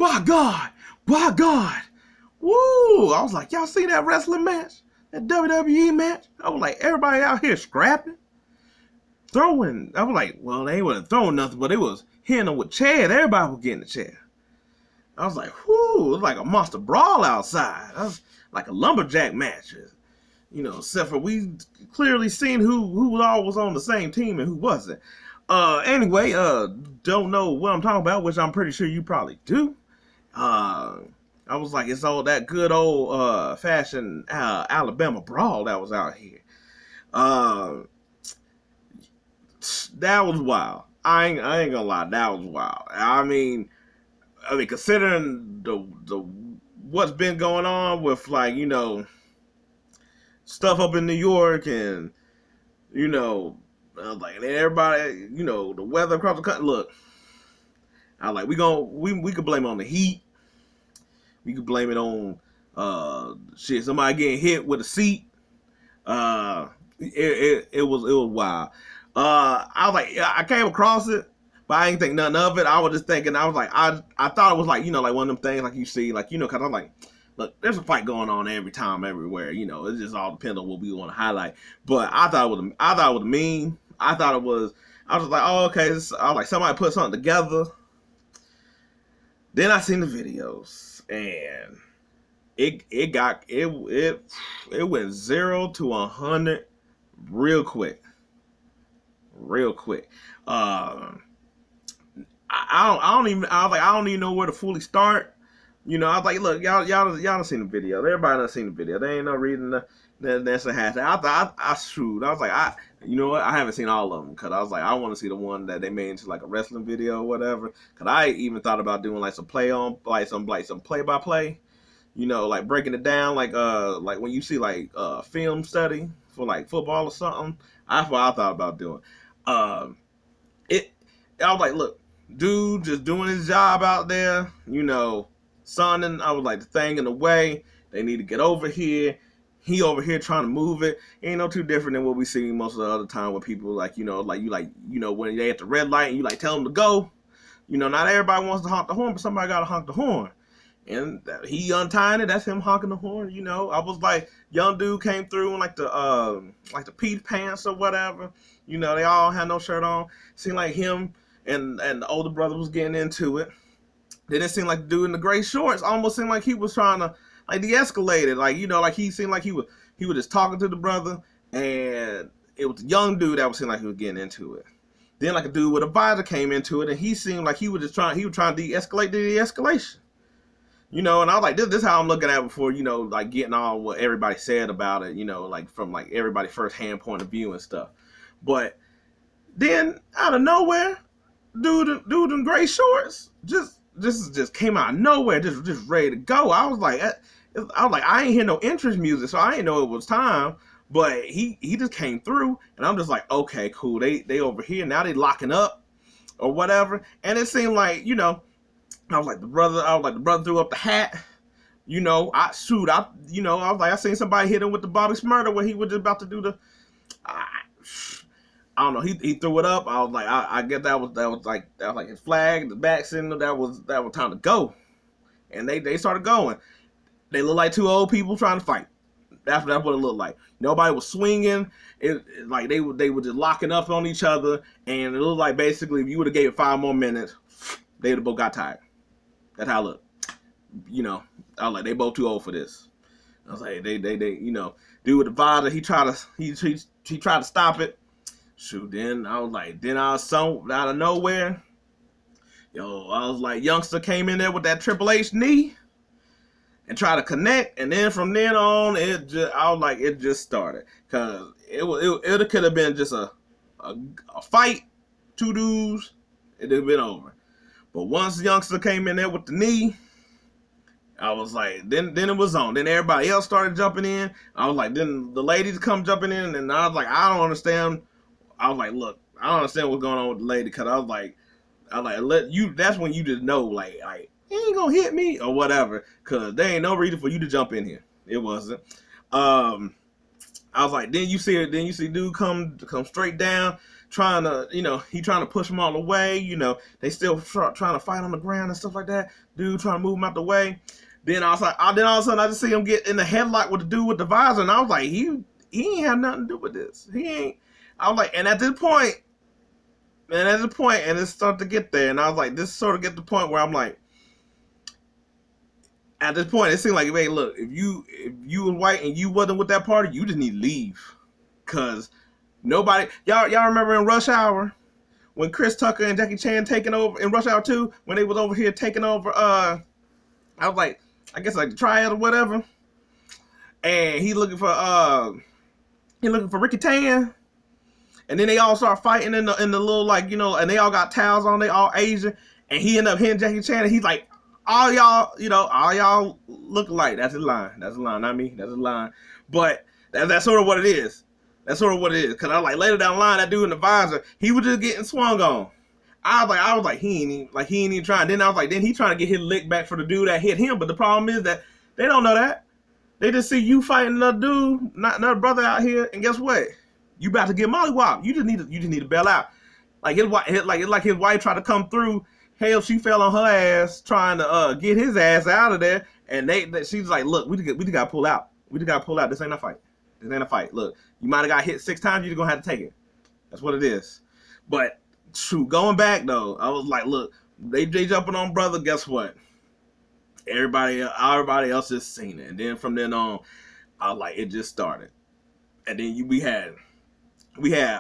by God. Woo! I was like, y'all see that wrestling match? That WWE match? I was like, everybody out here scrapping, throwing. I was like, well, they wasn't throwing nothing, but it was hitting them with chairs. Everybody was getting a chair. I was like, whoo, it was like a monster brawl outside. That was like a lumberjack match. Except for we clearly seen who all was on the same team and who wasn't. Anyway, don't know what I'm talking about, which I'm pretty sure you probably do. I was like, it's all that good old fashioned Alabama brawl that was out here. That was wild. I ain't gonna lie, that was wild. I mean, considering the what's been going on with stuff up in New York and like everybody, the weather across the country. Look, I like we could blame it on the heat. We could blame it on somebody getting hit with a seat. It was wild. I was like, I came across it, but I didn't think nothing of it. I was just thinking, I was like, I thought it was like, like one of them things like you see, like, because I'm like, look, there's a fight going on every time, everywhere. It just all depends on what we want to highlight. But I thought it was a meme. I was like, oh, okay. I was like, somebody put something together. Then I seen the videos, and it went 0 to 100 real quick. I don't even know where to fully start. I was like, look, y'all done seen the video. Everybody done seen the video. There ain't no reason that's a hashtag. I shoot. I was like, you know what? I haven't seen all of them because I was like, I want to see the one that they made into like a wrestling video or whatever. Because I even thought about doing like some some play by play. Like breaking it down, like when you see like film study for like football or something. That's what I thought about doing. I was like, look, dude, just doing his job out there. Sonning, I was like, the thing in the way. They need to get over here. He over here trying to move it. Ain't no too different than what we see most of the other time with people when they at the red light and you like tell them to go. Not everybody wants to honk the horn, but somebody got to honk the horn. And he untying it. That's him honking the horn. I was like, young dude came through in like the Pete pants or whatever. They all had no shirt on. Seemed like him and the older brother was getting into it. Then it seemed like the dude in the gray shorts almost seemed like he was trying to like de-escalate it. Like he seemed like he was just talking to the brother, and it was a young dude that was seemed like he was getting into it. Then like a dude with a visor came into it, and he seemed like he was trying to de-escalate the de-escalation. And I was like, this is how I'm looking at it before, like getting all what everybody said about it, like from like everybody's first hand point of view and stuff. But then out of nowhere, dude in gray shorts just came out of nowhere, just ready to go. I was like, I ain't hear no entrance music, so I ain't know it was time. But he just came through, and I'm just like, okay, cool. They over here now. They locking up or whatever. And it seemed like I was like the brother threw up the hat. I was like, I seen somebody hit him with the Bobby Smurder when he was just about to do the. I don't know. He threw it up. I was like, I guess that was like his flag, the back signal. That was time to go, and they started going. They looked like two old people trying to fight. That's what it looked like. Nobody was swinging. It like they were just locking up on each other, and it looked like basically if you would have gave it 5 more minutes, they'd have both got tired. That's how it looked. I was like, they both too old for this. I was like, they dude with the visor, he tried to stop it. Shoot, then I was like, out of nowhere, I was like, youngster came in there with that Triple H knee and tried to connect, and then from then on, it just started, cause it could have been just a fight, 2 dudes, it'd have been over. But once the youngster came in there with the knee, I was like, then it was on. Then everybody else started jumping in. I was like, then the ladies come jumping in, and I was like, I don't understand. I was like, look, I don't understand what's going on with the lady, because I was like, that's when you just know, like, he ain't gonna hit me or whatever, because there ain't no reason for you to jump in here. It wasn't. I was like, then you see dude come straight down, trying to, he trying to push them all away. They still trying to fight on the ground and stuff like that. Dude trying to move them out the way. Then I was like, then all of a sudden I just see him get in the headlock with the dude with the visor, and I was like, he ain't had nothing to do with this. He ain't. I was like, and at this point, and it started to get there, and I was like, this sort of get the point where I'm like, at this point, it seemed like, hey, look, if you was white and you wasn't with that party, you just need to leave, cause nobody, y'all remember in Rush Hour when Chris Tucker and Jackie Chan taking over in Rush Hour 2 when they was over here taking over, I was like, I guess like the triad or whatever, and he looking for Ricky Tan. And then they all start fighting in the little, like, and they all got towels on, they all Asian, and he ended up hitting Jackie Chan, and he's like, all y'all look alike. That's his line. That's his line, not me. That's his line. But that's sort of what it is. That's sort of what it is. Cause I like later down the line, that dude in the visor, he was just getting swung on. I was like, he ain't even trying. Then I was like, then he trying to get his lick back for the dude that hit him. But the problem is that they don't know that. They just see you fighting another dude, not another brother out here, and guess what? You about to get mollywopped. You just need to bail out. Like his wife tried to come through. Hell, she fell on her ass trying to get his ass out of there. And she's like, look, we just gotta pull out. We just gotta pull out. This ain't a fight. This ain't a fight. Look, you might have got hit 6 times. You're gonna have to take it. That's what it is. But true, going back though, I was like, look, they jumping on brother. Guess what? Everybody else has seen it. And then from then on, I was like, it just started. And then we had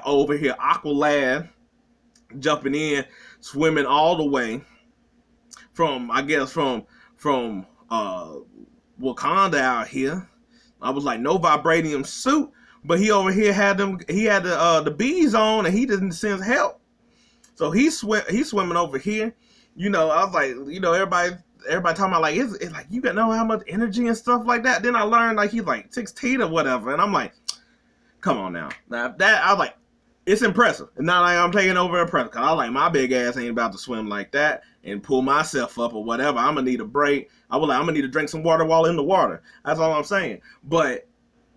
over here Aqualad jumping in, swimming all the way from Wakanda out here. I was like, no vibranium suit, but he over here had the bees on, and he didn't send help. So he's swimming over here. I was like, everybody talking about like, it's like, you got know how much energy and stuff like that. Then I learned like he's like 16 or whatever, and I'm like, come on now. That I was like, it's impressive. And not like I'm taking over impressive. Cause I was like, my big ass ain't about to swim like that and pull myself up or whatever. I'm gonna need a break. I was like, I'm gonna need to drink some water while in the water. That's all I'm saying. But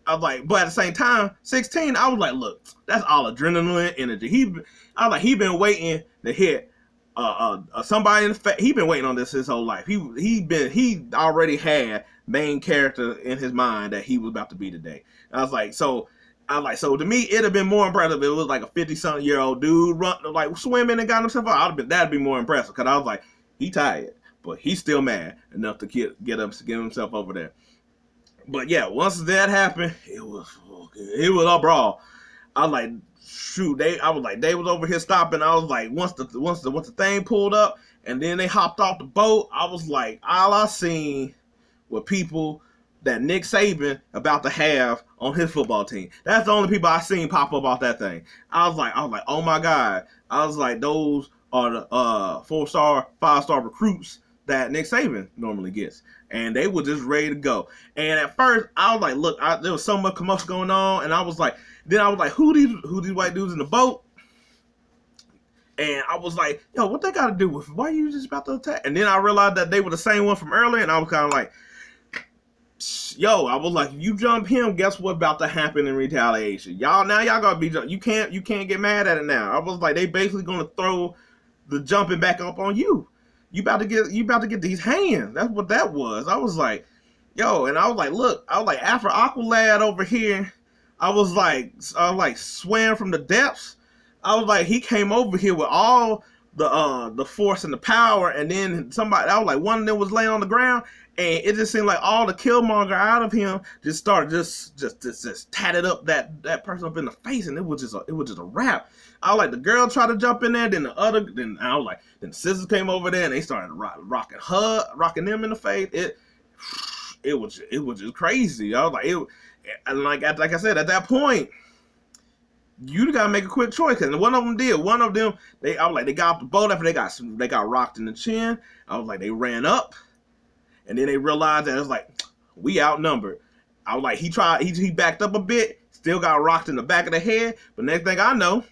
I was like, but at the same time, 16, I was like, look, that's all adrenaline energy. He been waiting to hit somebody in the face. He been waiting on this his whole life. He already had main character in his mind that he was about to be today. And I was like, so to me, it'd have been more impressive if it was like a 50-something-year-old dude like swimming and got himself out. That'd be more impressive. Cause I was like, he tired, but he's still mad enough to get himself over there. But yeah, once that happened, it was a brawl. I was like, shoot, they was over here stopping. I was like, once the thing pulled up and then they hopped off the boat, I was like, all I seen were people that Nick Saban about to have on his football team. That's the only people I seen pop up off that thing. I was like, oh my God. I was like, those are the 4-star, 5-star recruits that Nick Saban normally gets. And they were just ready to go. And at first, I was like, look, there was so much commotion going on, and I was like, who these white dudes in the boat? And I was like, yo, what they got to do with it? Why are you just about to attack? And then I realized that they were the same one from earlier, and I was kind of like, yo, I was like, if you jump him, guess what about to happen in retaliation? Y'all gotta be, you can't get mad at it now. I was like, they basically gonna throw the jumping back up on you. You about to get these hands. That's what that was. I was like, yo, and I was like, look, after Aqualad over here, I was like swam from the depths. I was like, he came over here with all the force and the power, and then I was like, one of them was laying on the ground, and it just seemed like all the Killmonger out of him just started just tatted up that person up in the face, and it was just a wrap. I was like, the girl tried to jump in there, then I was like, then the sisters came over there and they started rocking them in the face. It was just crazy. I was like, like I said, at that point, you gotta make a quick choice. And one of them did. One of them, I was like, they got off the boat after they got rocked in the chin. I was like, they ran up, and then they realized that it was like, we outnumbered. I was like, he backed up a bit, still got rocked in the back of the head. But next thing I know,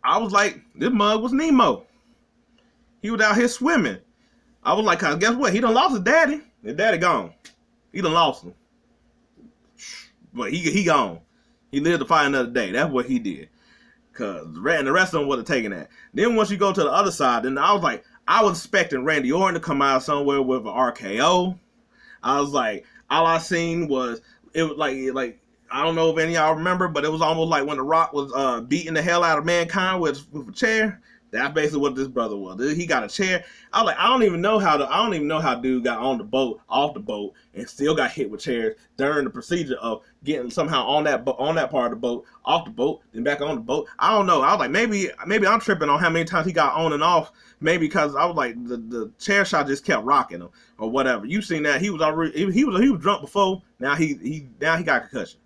I was like, this mug was Nemo. He was out here swimming. I was like, cause guess what? He done lost his daddy. His daddy gone. He done lost him. But he gone. He lived to fight another day. That's what he did. Cause and the rest of them would have taken that. Then once you go to the other side, then I was expecting Randy Orton to come out somewhere with an RKO. I was like, all I seen was it was like I don't know if any of y'all remember, but it was almost like when The Rock was beating the hell out of Mankind with a chair. That's basically what this brother was. He got a chair. I was like, I don't even know how dude got on the boat, off the boat, and still got hit with chairs during the procedure of getting somehow on that part of the boat, off the boat, then back on the boat. I don't know. I was like, maybe I'm tripping on how many times he got on and off. Maybe because I was like the chair shot just kept rocking him or whatever. You seen that he was already he was drunk before. Now he got concussion.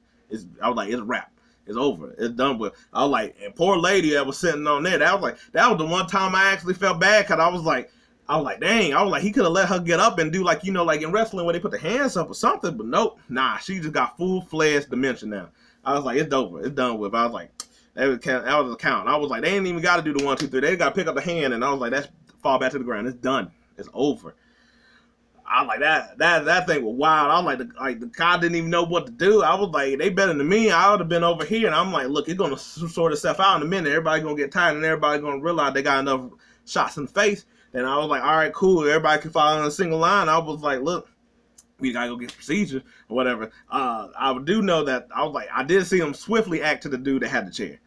I was like, it's a wrap. It's over. It's done with. I was like, and poor lady that was sitting on there. That was the one time I actually felt bad because I was like, dang. I was like, he could have let her get up and do like in wrestling where they put the hands up or something. But nope, nah. She just got full-fledged dementia now. I was like, it's over. It's done with. I was like, that was a count. I was like, they ain't even got to do the 1, 2, 3. They got to pick up the hand, and I was like, that's fall back to the ground. It's done. It's over. I was like that thing was wild. I was like the guy didn't even know what to do. I was like, they better than me. I would have been over here, and I'm like, look, it's gonna sort itself out in a minute. Everybody gonna get tired, and everybody gonna realize they got enough shots in the face. And I was like, all right, cool. Everybody can follow in a single line. I was like, look, we gotta go get procedure or whatever. I do know that I was like, I did see him swiftly act to the dude that had the chair.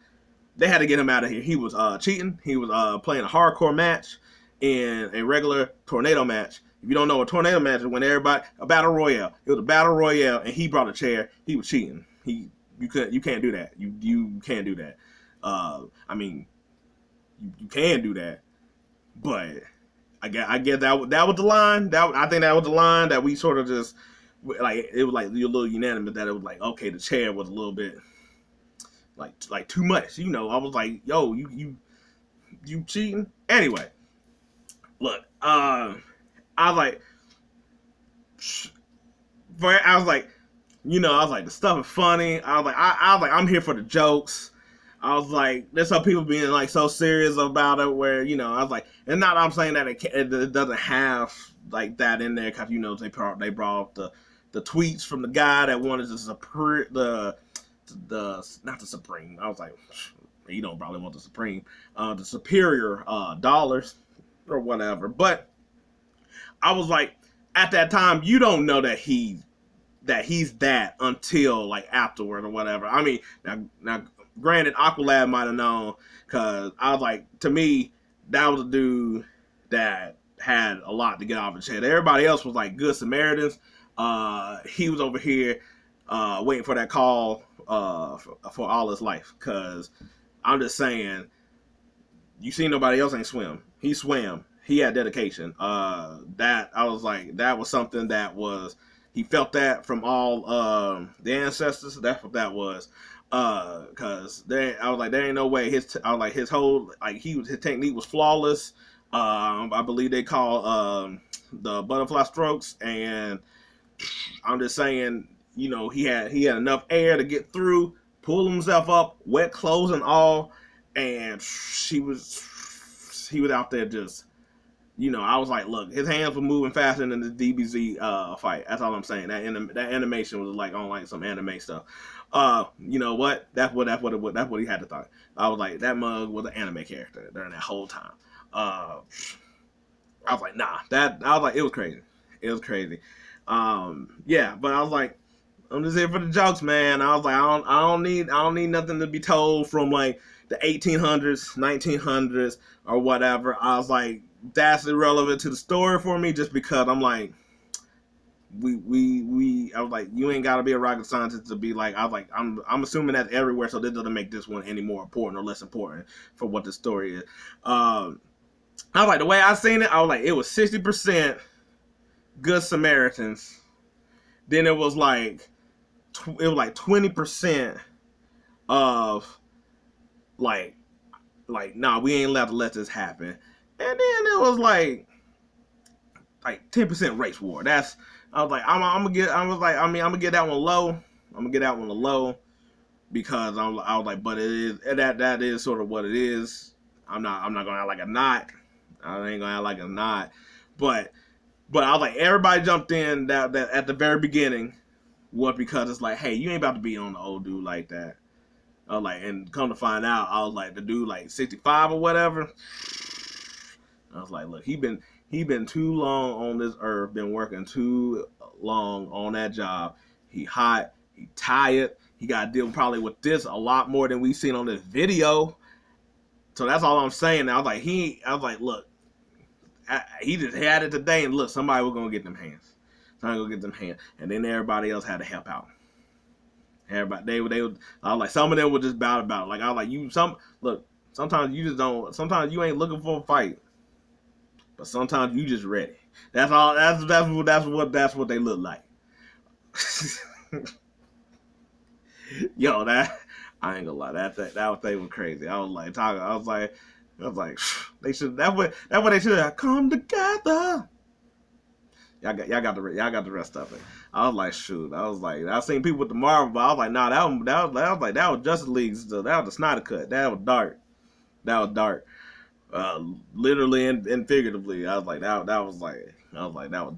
They had to get him out of here. He was cheating. He was playing a hardcore match in a regular tornado match. If you don't know, a tornado match is when a battle royale. It was a battle royale, and he brought a chair. He was cheating. You can't do that. You can't do that. I mean, you can do that, but I get that was the line. I think that was the line that we sort of just like. It was like you're a little unanimous that it was like, okay, the chair was a little bit like too much. I was like, yo, you cheating. Anyway, look, I was like, the stuff is funny. I was like, I'm here for the jokes. I was like, there's some people being like so serious about it where, I was like, and not I'm saying that it doesn't have like that in there because, they brought up the tweets from the guy that wanted not the Supreme. I was like, you don't probably want the Supreme, the superior dollars or whatever. But I was like, at that time, you don't know that he's that until like afterward or whatever. I mean, now granted, Aqualad might have known because I was like, to me, that was a dude that had a lot to get off his head. Everybody else was like good Samaritans. He was over here waiting for that call for all his life. Because I'm just saying, you see nobody else ain't swim. He swam. He had dedication. That I was like, that was something that was, he felt that from all the ancestors. That's what that was. Cause I was like, there ain't no way his technique was flawless. I believe they call the butterfly strokes, and I'm just saying, he had enough air to get through, pull himself up, wet clothes and all, and he was out there just. I was like, look, his hands were moving faster than the DBZ fight. That's all I'm saying. That animation was like on like some anime stuff. You know what? That's what he had to think. I was like, that mug was an anime character during that whole time. I was like, nah. It was crazy. It was crazy. Yeah, but I was like, I'm just here for the jokes, man. I was like, I don't need nothing to be told from like the 1800s, 1900s, or whatever. I was like, that's irrelevant to the story for me, just because I'm like, I was like, you ain't got to be a rocket scientist to be like, I was like, I'm assuming that's everywhere, so this doesn't make this one any more important or less important for what the story is. I was like, the way I seen it, I was like, it was 60% Good Samaritans. Then it was like 20% of like, nah, we ain't allowed to let this happen. And then it was like 10% race war. I was like, I'm gonna get that one low. I'm gonna get that one low because I was like, but it is that is sort of what it is. I'm not gonna act like a not. I ain't gonna act like a not. But I was like, everybody jumped in that at the very beginning was because it's like, hey, you ain't about to be on the old dude like that. I was like, and come to find out, I was like, the dude like 65 or whatever. I was like, look, he been too long on this earth, been working too long on that job. He hot, he tired, he got to deal probably with this a lot more than we've seen on this video. So that's all I'm saying. I was like, look, he just had it today, and look, somebody was gonna get them hands. Somebody gonna get them hands, and then everybody else had to help out. Everybody, they would. I was like, some of them were just about it. Like I was like, look. Sometimes you just don't. Sometimes you ain't looking for a fight, but sometimes you just ready. That's all. That's what they look like. Yo, that I ain't gonna lie. That thing was crazy. I was like talking. I was like, they should. That's what they should have come together. Y'all got the rest of it. I was like, shoot. I was like, I seen people with the Marvel, but I was like, nah, that was Justice League stuff. That was the Snyder cut. That was dark. That was dark. Literally and figuratively. I was like, that was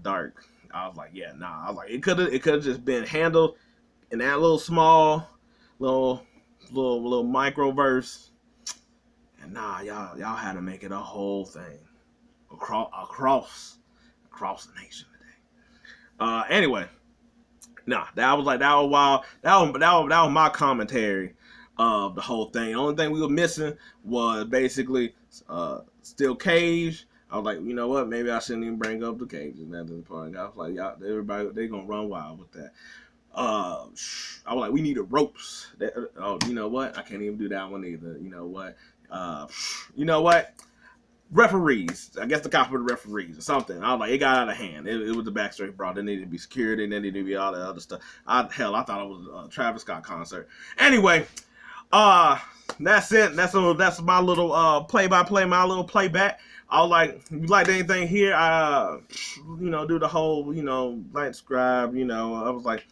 dark. I was like, yeah, nah. I was like, it could have just been handled in that little small, little microverse. And nah, y'all had to make it a whole thing across the nation. Anyway, that was wild. That was my commentary of the whole thing. The only thing we were missing was basically still Cage. I was like, you know what? Maybe I shouldn't even bring up the Cage and that point. I was like, y'all, everybody, they gonna run wild with that. I was like, we need ropes. You know what? I can't even do that one either. You know what? You know what? Referees, I guess the cops were the referees or something. I was like, it got out of hand. It was the backstreet brawl. There needed to be security, and there needed to be all that other stuff. I thought it was a Travis Scott concert. Anyway, that's it. That's my little play-by-play, my little playback. I was like, if you liked anything here, do the whole, like, subscribe, I was like,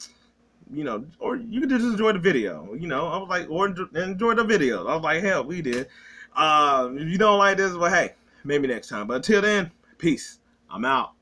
or you could just enjoy the video, I was like, or enjoy the video. I was like, hell, we did. If you don't like this, well, hey, maybe next time. But until then, peace. I'm out.